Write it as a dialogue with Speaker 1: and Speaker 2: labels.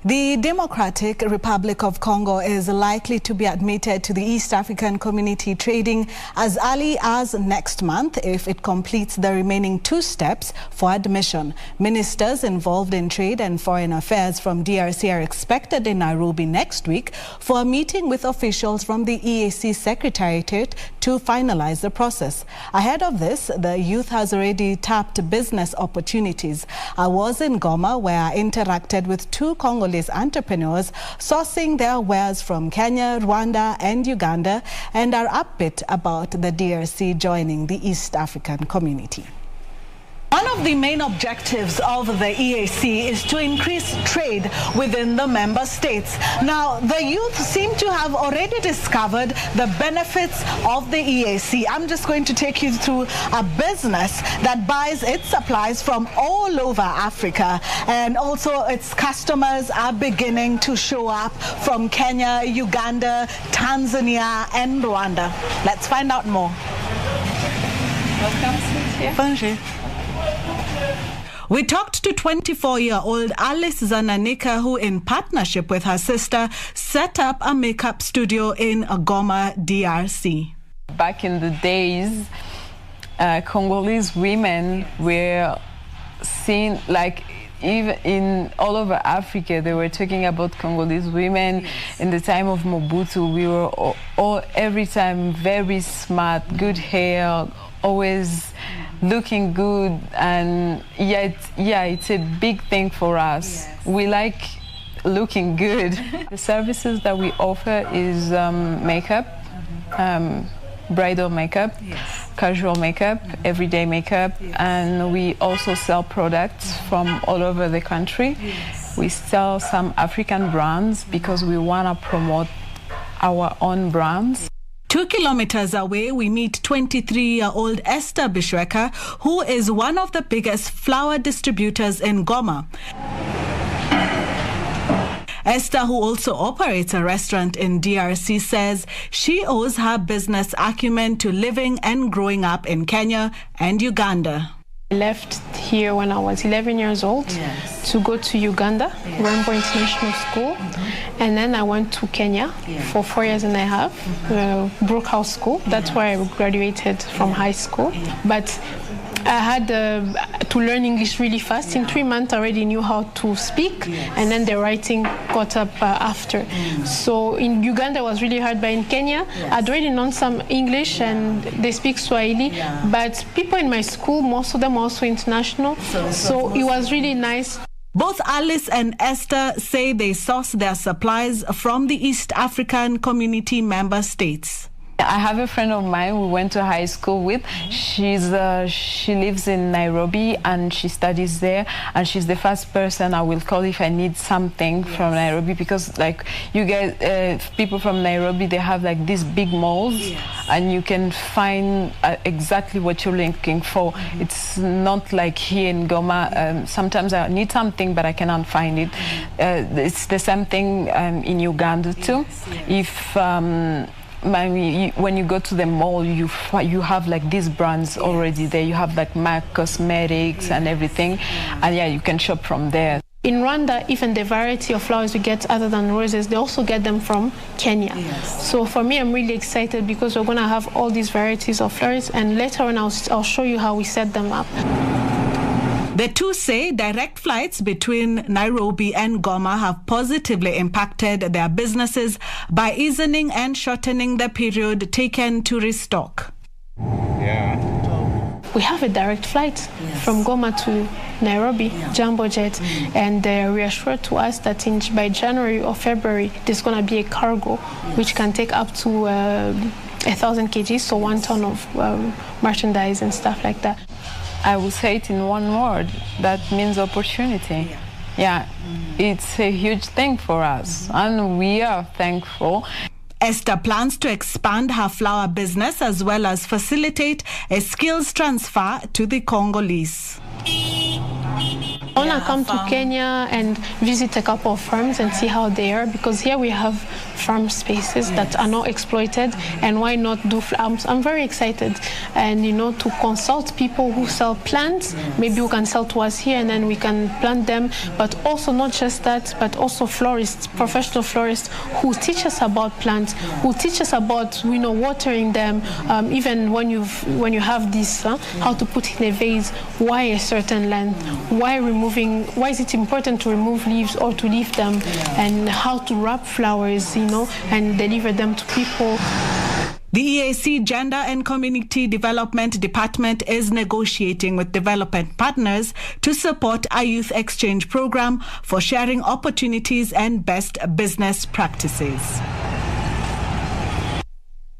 Speaker 1: The Democratic Republic of Congo is likely to be admitted to the East African Community trading as early as next month if it completes the remaining 2 steps for admission. Ministers involved in trade and foreign affairs from DRC are expected in Nairobi next week for a meeting with officials from the EAC secretariat to finalize the process. Ahead of this, the youth has already tapped business opportunities. I was in Goma where I interacted with 2 Congolese entrepreneurs sourcing their wares from Kenya, Rwanda and Uganda and are upbeat about the DRC joining the East African community. One of the main objectives of the EAC is to increase trade within the member states. Now, the youth seem to have already discovered the benefits of the EAC. I'm just going to take you through a business that buys its supplies from all over Africa, and also its customers are beginning to show up from Kenya, Uganda, Tanzania and Rwanda. Let's find out more.
Speaker 2: Welcome, Cynthia.
Speaker 1: Bonjour. We talked to 24-year-old Alice Zananika, who in partnership with her sister set up a makeup studio in Goma, DRC.
Speaker 2: Back in the days, Congolese women were seen, like, even in all over Africa, they were talking about Congolese women. Yes. In the time of Mobutu, we were all every time very smart, good hair, always looking good, and it's a big thing for us. Yes. We like looking good. The services that we offer is makeup, bridal makeup, yes, casual makeup, everyday makeup, yes, and we also sell products from all over the country. Yes. We sell some African brands because we want to promote our own brands.
Speaker 1: 2 kilometers away, we meet 23-year-old Esther Bishweka, who is one of the biggest flower distributors in Goma. Esther, who also operates a restaurant in DRC, says she owes her business acumen to living and growing up in Kenya and Uganda.
Speaker 3: I left here when I was 11 years old, yes, to go to Uganda, yes, Rwanda International School, and then I went to Kenya, yeah, for 4 years and a half, Brook House School. That's where I graduated from high school. But I had to learn English really fast. In 3 months I already knew how to speak, yes, and then the writing got up after. So in Uganda it was really hard, but in Kenya, yes, I'd already known some English, and they speak Swahili, yeah, but people in my school, most of them also international, so it was really nice.
Speaker 1: Both Alice and Esther say they source their supplies from the East African Community member states.
Speaker 2: I have a friend of mine we went to high school with. She lives in Nairobi and she studies there, and she's the first person I will call if I need something, yes, from Nairobi, because like you guys, people from Nairobi, they have like these big malls, yes, and you can find exactly what you're looking for. It's not like here in Goma. Sometimes I need something but I cannot find it. It's the same thing in Uganda too. Yes, yes. If when you go to the mall, you have like these brands, yes, already there. You have like MAC Cosmetics, yes, and everything, yeah, and yeah, you can shop from there.
Speaker 3: In Rwanda, even the variety of flowers we get other than roses, they also get them from Kenya. Yes. So for me, I'm really excited because we're going to have all these varieties of flowers, and later on I'll show you how we set them up.
Speaker 1: The two say direct flights between Nairobi and Goma have positively impacted their businesses by easing and shortening the period taken to restock.
Speaker 3: Yeah. We have a direct flight, yes, from Goma to Nairobi, yeah, Jumbo Jet, and they reassured to us that by January or February there's going to be a cargo, yes, which can take up to 1,000 kg, so 1 ton of merchandise and stuff like that.
Speaker 2: I will say it in one word, that means opportunity. Yeah, yeah. It's a huge thing for us, and we are thankful.
Speaker 1: Esther plans to expand her flower business as well as facilitate a skills transfer to the Congolese.
Speaker 3: I want to come to Kenya and visit a couple of farms and see how they are, because here we have farm spaces that are not exploited, and why not do I'm very excited, and to consult people who sell plants, maybe who can sell to us here and then we can plant them, but also not just that, but also florists, professional florists who teach us about plants, who teach us about watering them, even when you have this, how to put in a vase, why a certain length, why is it important to remove leaves or to leave them, and how to wrap flowers, and deliver them to people.
Speaker 1: The EAC Gender and Community Development Department is negotiating with development partners to support a youth exchange program for sharing opportunities and best business practices.